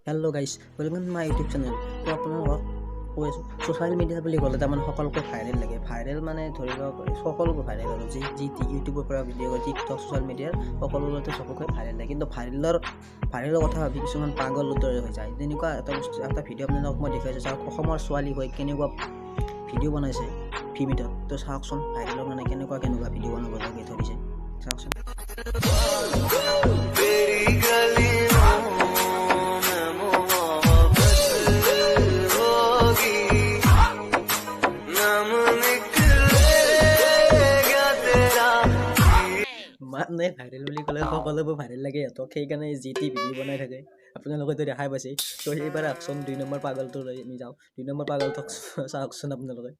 Hello guys, welcome to my YouTube channel. তো আপোনালোকক কৈ আছোঁ সোশ্যাল মিডিয়া বুলি ক'লে তাৰমানে সকলোকে ভাইৰেল লাগে। ভাইৰেল মানে ধৰি লওক সকলোকে ভাইৰেল আৰু যি ইউটিউবৰ পৰা ভিডিঅ' কৰে টিকটক সোশ্যাল মিডিয়াৰ সকলোতে চবকে ভাইৰেল লাগে। কিন্তু ভাইৰেলৰ কথা ভাবি কিছুমান পাগল দৰে হৈ যায়। তেনেকুৱা এটা ভিডিঅ' আপোনালোকক মই দেখুৱাইছোঁ, চাওক অসমৰ ছোৱালী হৈ কেনেকুৱা ভিডিঅ' বনাইছে ফিমিটত। তো চাওকচোন ভাইৰেলৰ মানে কেনেকুৱা ভিডিঅ' বনাব লাগে ধৰিছে, চাওকচোন। মানে ভাইৰেল বুলি ক'লে সকলোবোৰ ভাইৰেল লাগে সিহঁতক, সেইকাৰণে যি টি ভিডিঅ' বনাই থাকে। আপোনালোকেতো দেখাই পাইছে। তো সেইবাৰ আকচোন 2 নম্বৰ পাগলটো লৈ আমি যাওঁ। 2 নম্বৰ পাগলটোক চাওকচোন আপোনালোকে।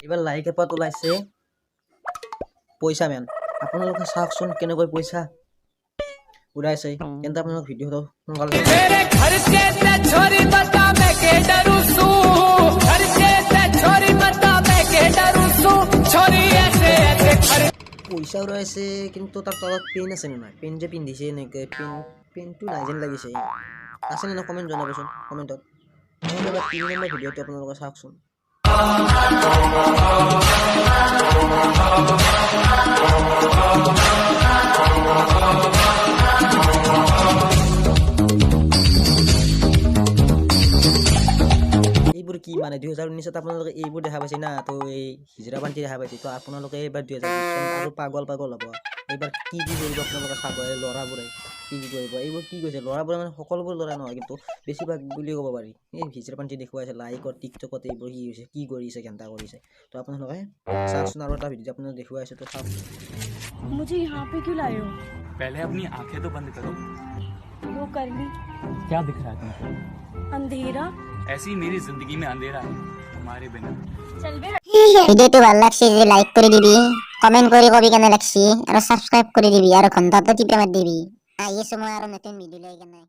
এইবাৰ লাইক এপাত ওলাইছে পইচা মেন। আপোনালোকে চাওকচোন কেনেকৈ পইচা উৰাইছে। কিন্তু আপোনালোক ভিডিঅ'টো সোনকালে পইচা উৰাইছে, কিন্তু তাৰ তলত পেন আছে নে নাই? পেন যে পিন্ধিছে এনেকৈ পেনটো নাই যেন লাগিছে। আছে নে কমেণ্ট জনাবচোন কমেণ্টত। 3 নম্বৰ ভিডিঅ'টো আপোনালোকে চাওকচোন। এইবোৰ কি মানে 2019ত আপোনালোকে এইবোৰ দেখা পাইছে না। তো এই হিজৰা পাণ্টি দেখা পাইছে। তো আপোনালোকে এইবাৰ 2020 আৰু পাগল হ'ব। এইবাৰ কি কৰিব আপোনালোকে চাব। ল'ৰাবোৰে কি কৰিব, এইবোৰ কি কৈছে ল'ৰাবোৰে মানে সকলোবোৰ ল'ৰা নহয় কিন্তু বেছিভাগ বুলি ক'ব পাৰি। এই হিজৰা পাণ্টি দেখুৱাইছে লাইকত টিকটকত এইবোৰ কি হৈছে, কি কৰিছে, ঘেণ্টা কৰিছে। তো আপোনালোকে চাওকচোন আৰু এটা ভিডিঅ' আপোনালোকে দেখুৱাইছে। তো চাওক। मुझे यहाँ पे क्यों लाए हो? पहले अपनी आंखें तो बंद करो। वो कर ली। क्या दिख रहा है तुमको? अंधेरा। ऐसी मेरी जिंदगी में अंधेरा है तुम्हारे बिना। चल बे। ভিডিওটো ভাল লাগছে যে লাইক কৰি দিবি, কমেন্ট কৰি কবি কেনে লাগছি আৰু সাবস্ক্ৰাইব কৰি দিবি আৰু ঘণ্টাটো টিপা মাৰি দিবি। আহি আছো মই আৰু নতুন ভিডিঅ লৈ কেনে।